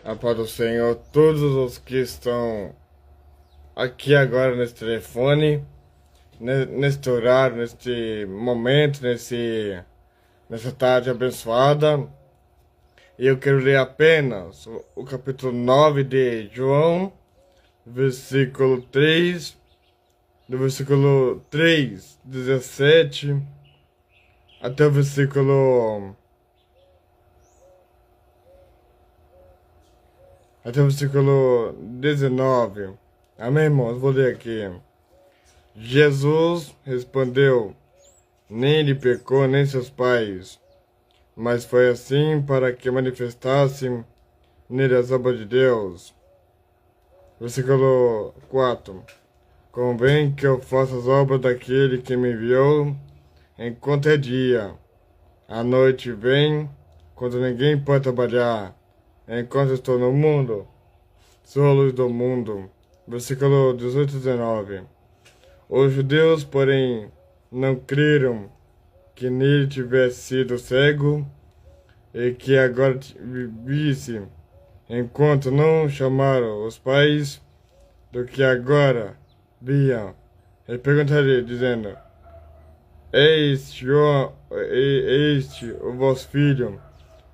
A paz do Senhor, todos os que estão aqui agora nesse telefone, neste horário, neste momento, nessa tarde abençoada. E eu quero ler apenas o capítulo 9 de João, versículo 3, do versículo 3, 17, até o versículo 19. Amém, irmãos? Vou ler aqui. Jesus respondeu: nem ele pecou, nem seus pais, mas foi assim para que manifestassem nele as obras de Deus. Versículo 4. Convém que eu faça as obras daquele que me enviou enquanto é dia. A noite vem, quando ninguém pode trabalhar. Enquanto estou no mundo, sou a luz do mundo. Versículo 18 e 19. Os judeus, porém, não creram que nele tivesse sido cego e que agora visse, enquanto não chamaram os pais do que agora viam. E perguntaram, dizendo: é este o vosso filho,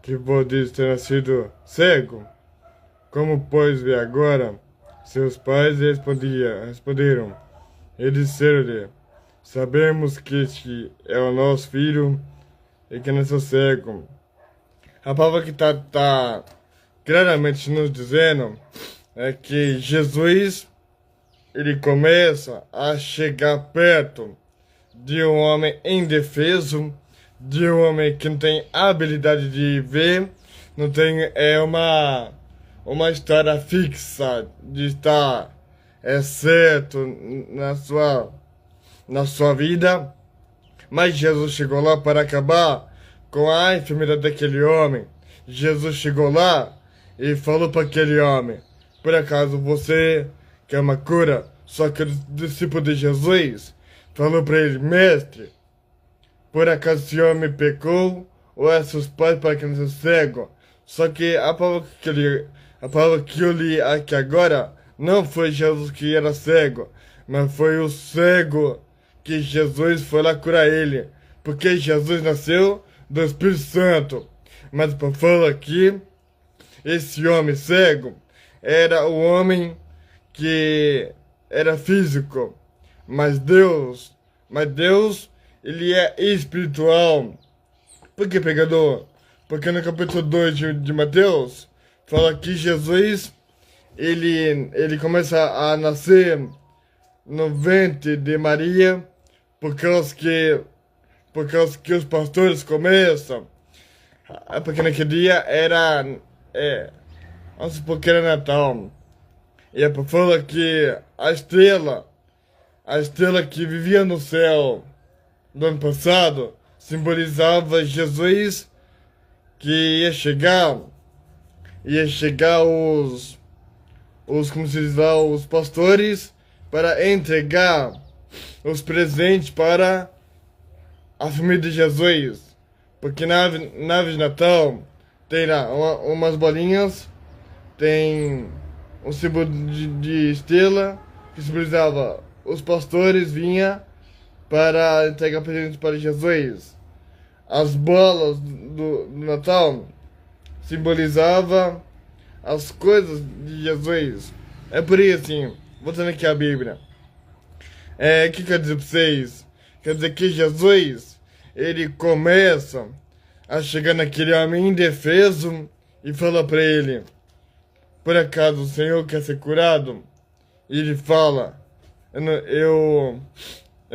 que vos diz ter nascido cego? Como, pois, vê agora? Seus pais responderam e disseram-lhe: sabemos que este é o nosso filho e que nasceu cego. A palavra que está claramente nos dizendo é que Jesus, ele começa a chegar perto de um homem indefeso, de um homem que não tem habilidade de ver, não tem uma história fixa de estar certo na sua vida. Mas Jesus chegou lá para acabar com a enfermidade daquele homem. Jesus chegou lá e falou para aquele homem: por acaso você quer uma cura? Só que o discípulo de Jesus falou para ele: mestre, por acaso esse homem pecou ou é seus pais para que nasceu cego? Só que a palavra que eu li aqui agora não foi Jesus que era cego, mas foi o cego que Jesus foi lá curar ele, porque Jesus nasceu do Espírito Santo. Mas para falar aqui, esse homem cego era o homem que era físico, mas Deus, ele é espiritual. Por que, pregador? Porque no capítulo 2 de Mateus, fala que Jesus, ele começa a nascer no ventre de Maria, por causa que os pastores começam. Porque naquele dia vamos supor que era Natal. E a fala que a estrela que vivia no céu do ano passado, simbolizava Jesus, que ia chegar como se diz lá, os pastores, para entregar os presentes para a família de Jesus. Porque na árvore de Natal tem lá umas bolinhas, tem um símbolo de estrela, que simbolizava os pastores vinha para entregar presentes para Jesus. As bolas do Natal simbolizava as coisas de Jesus. É por isso, assim, voltando aqui à Bíblia. O que quer dizer para vocês? Quer dizer que Jesus, ele começa a chegar naquele homem indefeso e fala para ele: por acaso o Senhor quer ser curado? E ele fala: eu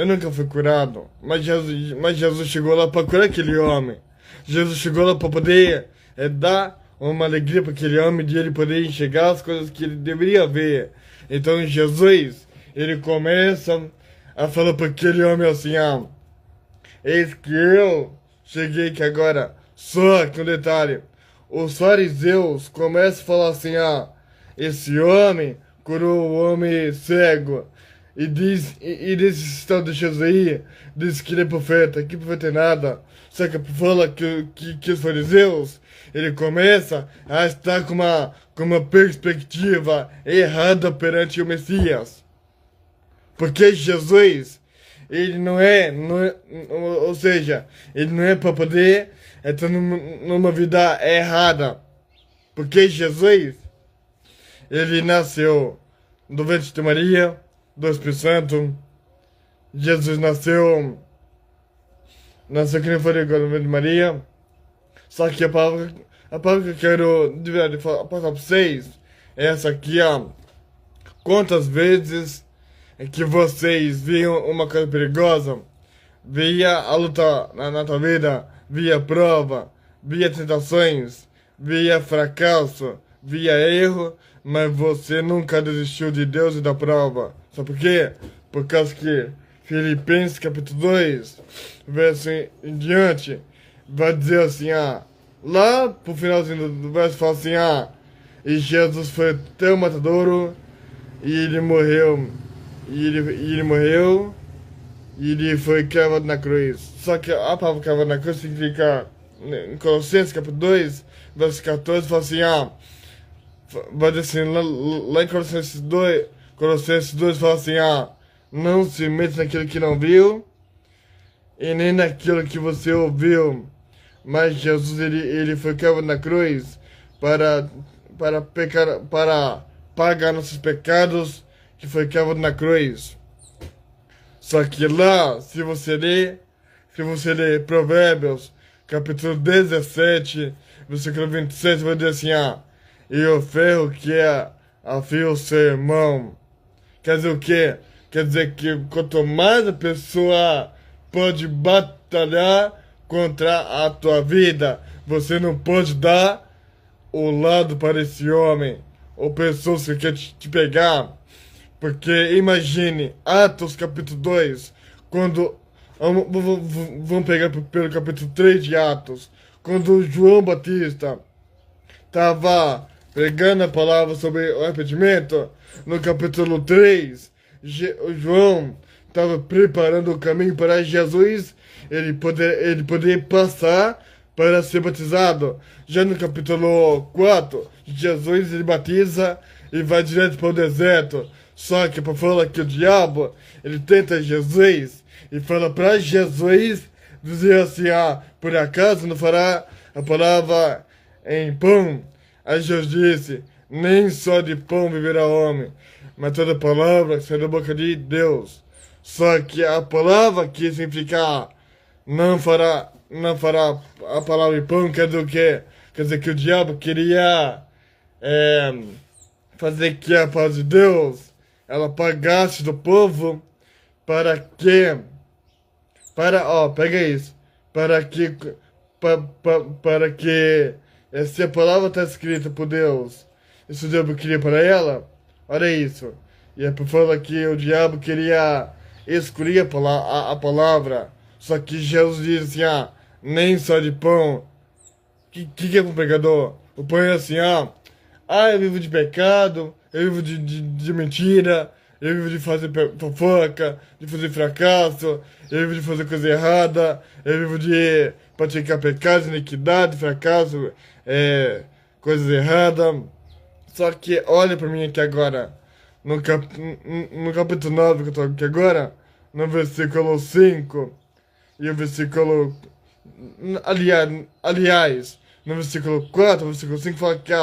nunca fui curado, mas Jesus chegou lá para curar aquele homem. Jesus chegou lá para poder dar uma alegria para aquele homem, de ele poder enxergar as coisas que ele deveria ver. Então Jesus, ele começa a falar para aquele homem assim: eis que eu cheguei aqui agora. Só que um detalhe: os fariseus começam a falar assim: esse homem curou o homem cego. e desse tal de Jesus aí, diz que ele é profeta, que profeta é nada. Só que fala que os fariseus, ele começa a estar com uma perspectiva errada perante o Messias. Porque Jesus, ele ou seja, ele não é para poder estar numa vida errada. Porque Jesus, ele nasceu do ventre de Maria, do Espírito Santo. Jesus nasceu que nem falei agora, do ventre de Maria. Só que a palavra que eu quero de verdade passar para vocês é essa aqui, ó. Quantas vezes é que vocês viam uma coisa perigosa, via a luta na tua vida, via prova, via tentações, via fracasso, via erro, mas você nunca desistiu de Deus e da prova. Sabe por quê? Por causa que Filipenses capítulo 2, verso em diante, vai dizer assim, lá pro finalzinho do verso fala assim, e Jesus foi tão matadouro, e ele morreu, e ele morreu, e ele foi cravado na cruz. Só que a palavra cravado na cruz significa, em Colossenses capítulo 2, verso 14, fala assim, vai dizer assim, lá em Colossenses 2 fala assim, não se meta naquilo que não viu, e nem naquilo que você ouviu. Mas Jesus, ele foi cravado na cruz para pagar nossos pecados, que foi cravado na cruz. Só que lá, se você ler Provérbios, capítulo 17, versículo 27, vai dizer assim, e o ferro que afia o seu irmão. Quer dizer o quê? Quer dizer que quanto mais a pessoa pode batalhar contra a tua vida, você não pode dar o lado para esse homem ou pessoas que querem te pegar. Porque imagine, Atos capítulo 2, quando vamos pegar pelo capítulo 3 de Atos, quando João Batista estava pregando a palavra sobre o arrependimento, no capítulo 3, João estava preparando o caminho para Jesus, ele poder passar para ser batizado. Já no capítulo 4, Jesus ele batiza e vai direto para o deserto. Só que para falar que o diabo, ele tenta Jesus e fala para Jesus dizer assim, por acaso não fará a palavra em pão? Aí Jesus disse, nem só de pão viverá o homem, mas toda palavra que sai da boca de Deus. Só que a palavra que significa não fará a palavra em pão, quer dizer o quê? Quer dizer que o diabo queria fazer que a paz de Deus ela pagasse do povo pega isso, para que se a palavra está escrita por Deus, isso Deus queria para ela, olha isso, e é por falar que o diabo queria excluir a palavra, só que Jesus disse assim, nem só de pão, que é para o pregador? O pão é assim, eu vivo de pecado, eu vivo de mentira, eu vivo de fazer fofoca, de fazer fracasso, eu vivo de fazer coisa errada, eu vivo de praticar pecados, iniquidade, fracasso, coisas erradas. Só que olha pra mim aqui agora, no capítulo 9 que eu tô aqui agora, no versículo 5, e o versículo, aliás, no versículo 4, versículo 5 fala que,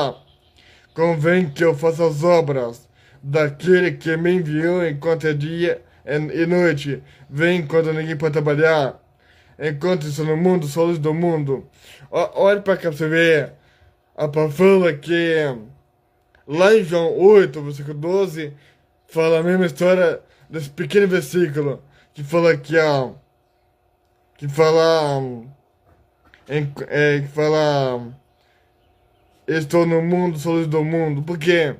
convém que eu faça as obras daquele que me enviou enquanto é dia e noite. Vem quando ninguém pode trabalhar. Enquanto estou no mundo, sou a luz do mundo. Olha para cá pra você ver. A palavra fala que lá em João 8, versículo 12, fala a mesma história desse pequeno versículo. Que fala que estou no mundo, sou a luz do mundo. Por quê?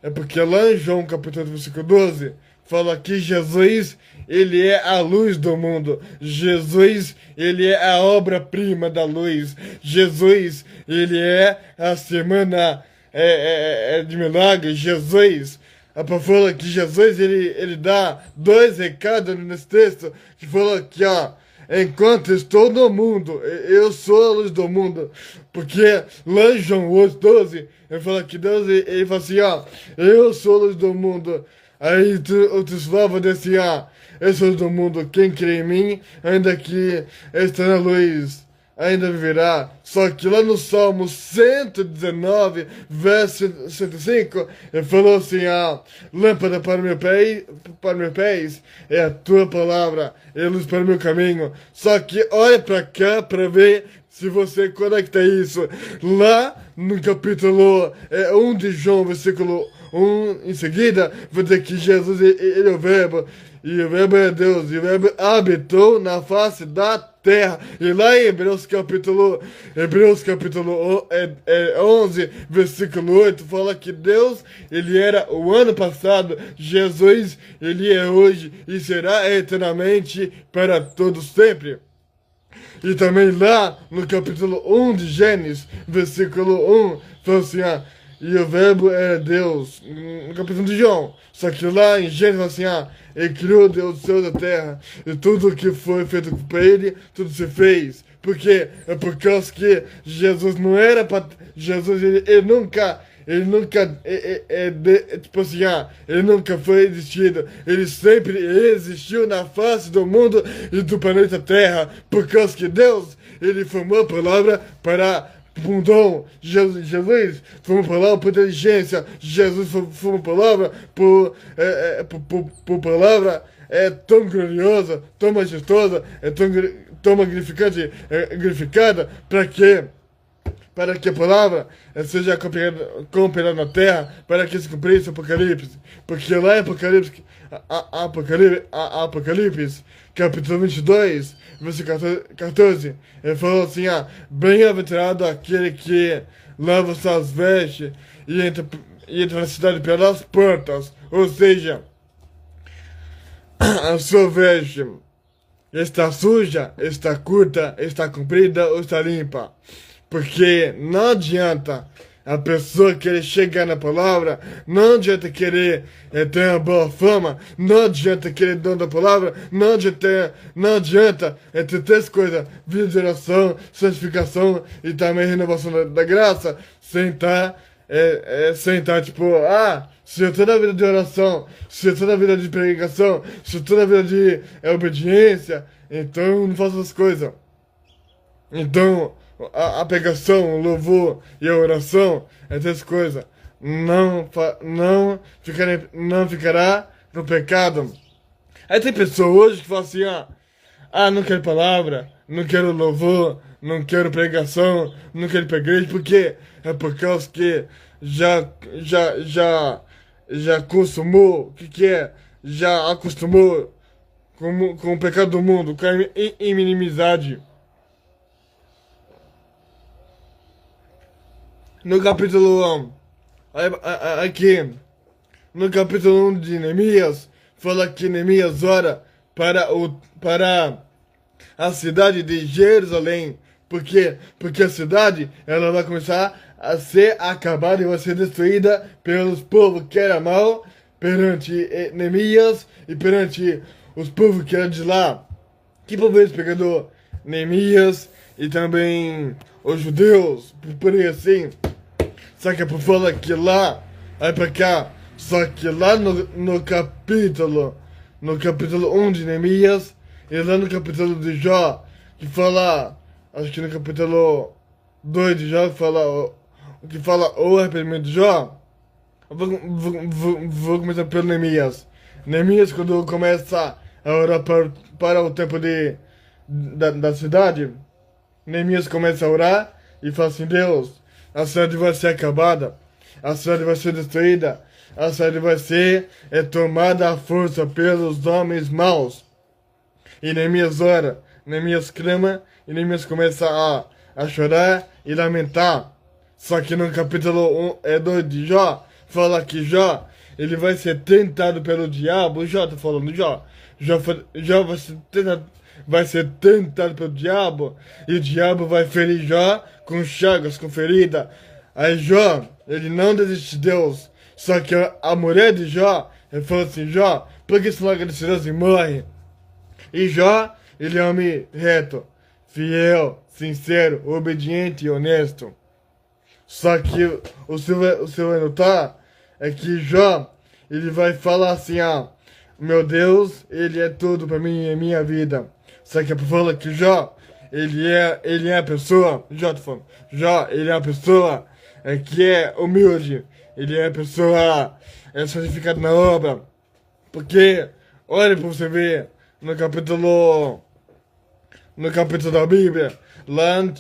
É porque lá em João capítulo 8, versículo 12, fala que Jesus, ele é a luz do mundo. Jesus, ele é a obra-prima da luz. Jesus, ele é a semana de milagres. Jesus, a palavra fala que Jesus, ele dá dois recados nesse texto, que fala que, ó, enquanto estou no mundo, eu sou a luz do mundo. Porque lá em João 8:12, ele fala que Deus, ele fala assim, ó, eu sou a luz do mundo. Aí outros falavam assim, ó, eu sou a luz do mundo, quem crê em mim, ainda que está na luz, ainda viverá. Só que lá no Salmo 119, verso 105, ele falou assim, ó, lâmpada para meus pés é a tua palavra, é luz para o meu caminho. Só que olha para cá para ver se você conecta isso. Lá no capítulo 1 de João, versículo 1, em seguida, vai dizer que Jesus, ele é o Verbo, e o Verbo é Deus, e o Verbo habitou na face da terra. E lá em Hebreus capítulo 11, versículo 8, fala que Deus, ele era o ano passado, Jesus, ele é hoje e será eternamente para todos sempre. E também lá no capítulo 1 de Gênesis, versículo 1, fala assim, e o Verbo era Deus, no capítulo de João. Só que lá em Gênesis fala assim, ele criou Deus do céu e da terra, e tudo que foi feito por ele, tudo se fez. Por quê? É por causa que Jesus não era para... Jesus, ele nunca tipo assim, ele nunca foi existido. Ele sempre existiu na face do mundo e do planeta Terra. Por causa que Deus, ele formou a palavra para um dom. Jesus foi uma palavra por inteligência. Jesus foi uma palavra por palavra tão gloriosa, tão majestosa, tão magnificante, glorificada, para que a palavra seja cumprida na terra, para que se cumprisse o Apocalipse. Porque lá em Apocalipse, capítulo 22, versículo 14, ele falou assim, bem-aventurado aquele que lava suas vestes e entra na cidade pelas portas, ou seja, a sua veste está suja, está curta, está comprida ou está limpa. Porque não adianta a pessoa querer chegar na palavra, não adianta querer ter uma boa fama, não adianta querer dom da palavra, não adianta ter três coisas: vida de oração, santificação e também renovação da graça, sem estar tipo, se eu estou na vida de oração, se eu estou na vida de pregação, se eu estou na vida de obediência, então eu não faço as coisas. Então, a pregação, o louvor e a oração, essas coisas, não ficará no pecado. Aí tem pessoa hoje que fala assim, não quero palavra, não quero louvor, não quero pregação, não quero ir pra igreja, porque é por causa que já consumou, já acostumou com o pecado do mundo, com a inimizade. No capítulo 1 de Neemias, fala que Neemias ora para a cidade de Jerusalém. Por quê? Porque a cidade, ela vai começar a ser acabada e vai ser destruída pelos povos que eram mal perante Neemias e perante os povos que eram de lá. Que povo eles pecador? Neemias e também os judeus, por aí assim. Só que por falar que lá, aí pra cá, só que lá no capítulo 1 de Neemias, e lá no capítulo de Jó, que fala, acho que no capítulo 2 de Jó, que fala o arrependimento de Jó. Vou começar pelo Neemias. Neemias, quando começa a orar para o tempo da cidade, Neemias começa a orar e fala assim, Deus, a cidade vai ser acabada, a cidade vai ser destruída, a cidade vai ser tomada à força pelos homens maus. E Neemias ora, Neemias clama, e Neemias começa a chorar e lamentar. Só que no capítulo 2 de Jó, fala que Jó, ele vai ser tentado pelo diabo. Jó tá falando, Jó vai ser tentado pelo diabo, e o diabo vai ferir Jó com chagas, com ferida. Aí Jó, ele não desiste de Deus, Só que a mulher de Jó, ele falou assim, Jó, por que você não agradeceu Deus e morre? E Jó, ele é homem reto, fiel, sincero, obediente e honesto. Só que você vai notar é que Jó, ele vai falar assim, meu Deus, ele é tudo pra mim e minha vida. Só que fala que Jó, ele é a pessoa, Jó, ele é a pessoa que é humilde, ele é a pessoa santificada na obra. Porque, olha pra você ver, no capítulo da Bíblia, lá em 1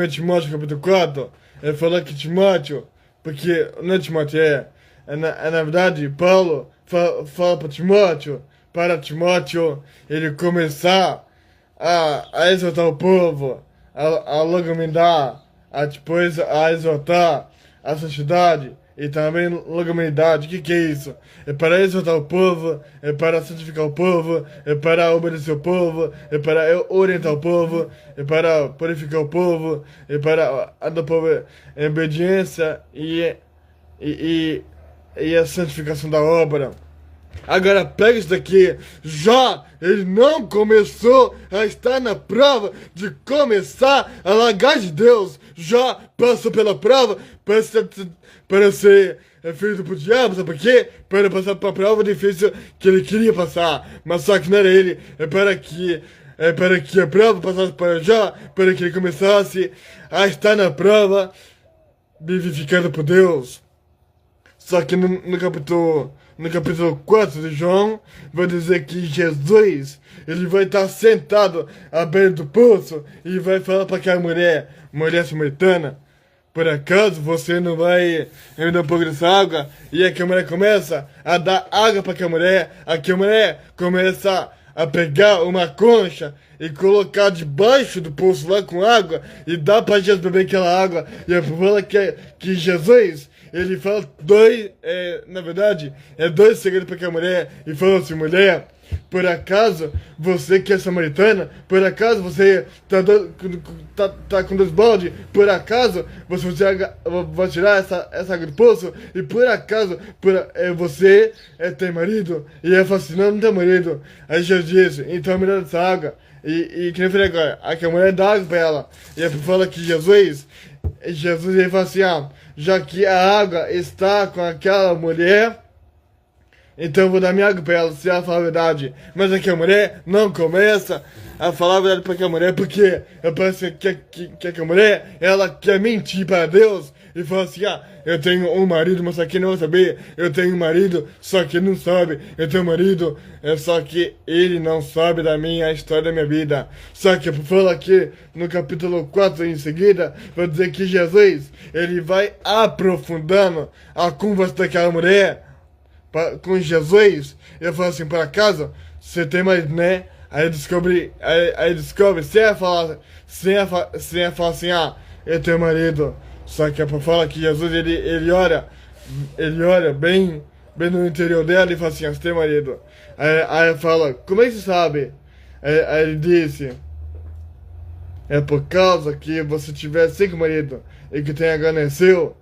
Timóteo capítulo 4, ele fala que Timóteo, porque não é Timóteo, na verdade, Paulo fala para Timóteo, ele começar a exortar o povo, a longanimidade, depois a exortar a santidade e também longanimidade. O que é isso? É para exortar o povo, é para santificar o povo, é para obedecer o povo, é para orientar o povo, é para purificar o povo, é para dar o povo em obediência e a santificação da obra. Agora pega isso daqui. Já ele não começou a estar na prova de começar a largar de Deus. Já passou pela prova para ser feito pro diabo, sabe por quê? Para passar para a prova difícil que ele queria passar. Mas só que não era ele. É para que a prova passasse para Já, para que ele começasse a estar na prova vivificado por Deus. Só que no capítulo 4 de João, vai dizer que Jesus, ele vai estar sentado à beira do poço e vai falar para aquela mulher samaritana, por acaso você não vai me dar um pouco dessa água? E aquela mulher começa a dar água para aquela mulher começa a pegar uma concha e colocar debaixo do poço lá com água e dar para Jesus beber aquela água. E a fala que Jesus, ele fala na verdade, dois segredos para aquela mulher e fala assim, mulher, por acaso você que é samaritana, por acaso você tá com 2 baldes, por acaso você vai tirar essa água do poço, e por acaso você tem marido? E ela fala assim, não tem marido. Aí Jesus disse, então é melhor essa água. E que nem eu falei agora, aquela mulher dá água pra ela. E ela fala que Jesus ele fala assim, já que a água está com aquela mulher, então eu vou dar minha água pra ela, se ela falar a verdade. Mas aquela mulher não começa a falar a verdade pra aquela mulher, porque parece que aquela mulher, ela quer mentir para Deus e fala assim, eu tenho um marido, mas só que não vai saber. Eu tenho um marido, só que não sabe. Eu tenho um marido, só que ele não sabe da minha história, da minha vida. Só que fala aqui no capítulo 4 em seguida, vai dizer que Jesus, ele vai aprofundando a conversa daquela mulher com Jesus. Ele fala assim, por acaso você tem marido, né? Aí descobre, sem ela falar assim, eu tenho marido. Só que fala que Jesus, ele olha bem no interior dela e fala assim, você tem marido. Aí ela fala, como é que você sabe? Aí ele disse, é por causa que você tiver 5 maridos e que tem agora nasceu.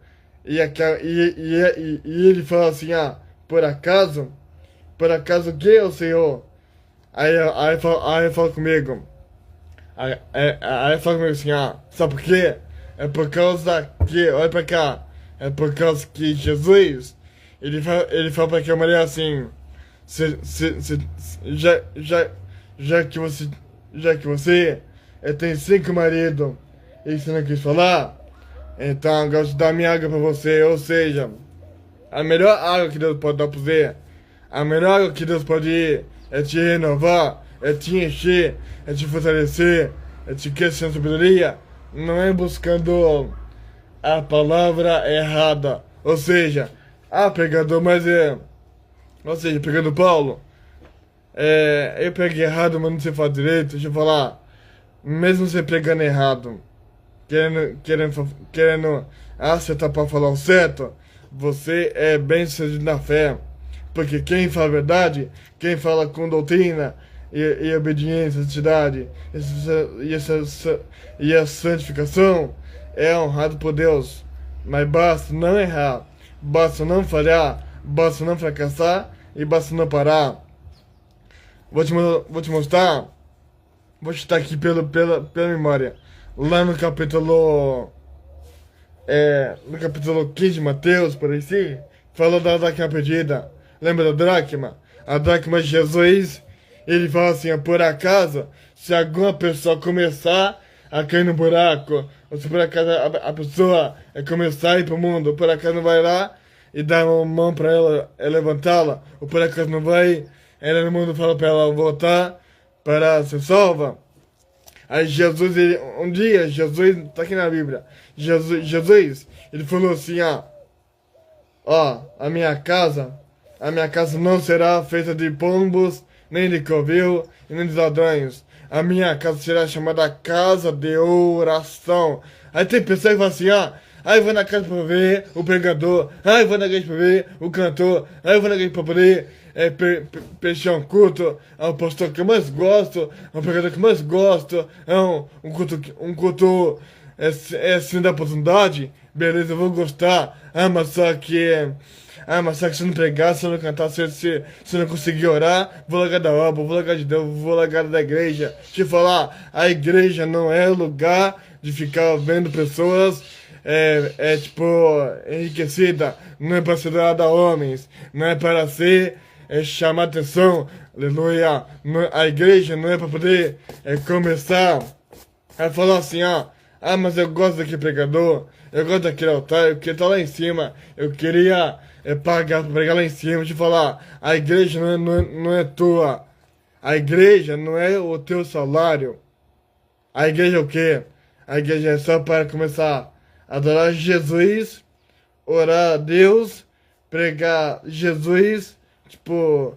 E ele fala assim, por acaso o que é o Senhor? Aí fala comigo. Aí fala comigo assim, sabe por quê? É por causa que, olha pra cá, é por causa que Jesus, ele fala pra aquela mulher assim, já que você tem 5 maridos e você não quis falar, então agora eu te dar minha água pra você. Ou seja, a melhor água que Deus pode dar pra você, a melhor água que Deus pode te renovar, te encher, te fortalecer, te crescer em sabedoria, não é buscando a palavra errada. Ou seja, pregador, pregando Paulo, eu preguei errado, mas não sei falar direito. Deixa eu falar, mesmo você pregando errado, querendo acertar para falar o certo, você é bem sucedido na fé. Porque quem fala a verdade, quem fala com doutrina e obediência, santidade e a santificação, é honrado por Deus. Mas basta não errar, basta não falhar, basta não fracassar e basta não parar. Vou te mostrar. Vou chutar aqui pela memória. Lá no capítulo 15 de Mateus, por aí sim, fala da dracma perdida. Lembra da dracma? A dracma de Jesus, ele fala assim, por acaso, se alguma pessoa começar a cair no buraco, ou se por acaso a pessoa começar a ir pro mundo, por acaso não vai lá e dá uma mão pra ela levantá-la, ou por acaso não vai, ela no mundo fala pra ela voltar para ser salva. Aí Jesus, um dia, Jesus, tá aqui na Bíblia, Jesus, ele falou assim, a minha casa não será feita de pombos, nem de covil, e nem de ladrões. A minha casa será chamada casa de oração. Aí tem pessoas que falam assim, aí vou na casa pra ver o pregador, aí vou na igreja pra ver o cantor, aí vou na igreja pra poder prestar um culto, é o pastor que eu mais gosto, é o pregador que eu mais gosto, é um culto sem dar oportunidade, beleza, eu vou gostar, mas só que se não pregar, se não cantar, se não conseguir orar, vou largar da obra, vou largar de Deus, vou largar da igreja. Deixa eu falar, a igreja não é lugar de ficar vendo pessoas tipo, enriquecida, não é para ser dada a homens, não é para ser chamar atenção, aleluia. A igreja não é para poder começar a falar assim, mas eu gosto daquele pregador, eu gosto daquele altar, eu queria estar lá em cima, eu queria pagar para pregar lá em cima. Deixa eu falar, a igreja não é tua, a igreja não é o teu salário, a igreja é o quê? A igreja é só para começar a adorar Jesus, orar a Deus, pregar Jesus, tipo,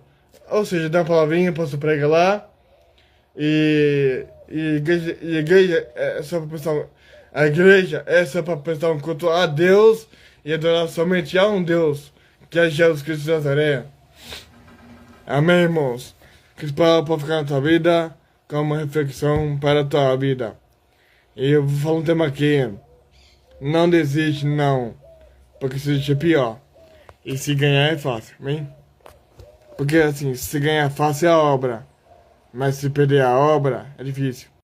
ou seja, dar uma palavrinha, posso pregar lá, e igreja é só para prestar, a igreja é só para prestar um culto a Deus e adorar somente a um Deus, que é Jesus Cristo de Nazaré. Amém, irmãos? Que essa palavra pode ficar na tua vida como uma reflexão para a tua vida. E eu vou falar um tema aqui. Não desiste, não. Porque se desistir é pior. E se ganhar é fácil, amém? Porque assim, se ganhar fácil é a obra. Mas se perder a obra, é difícil.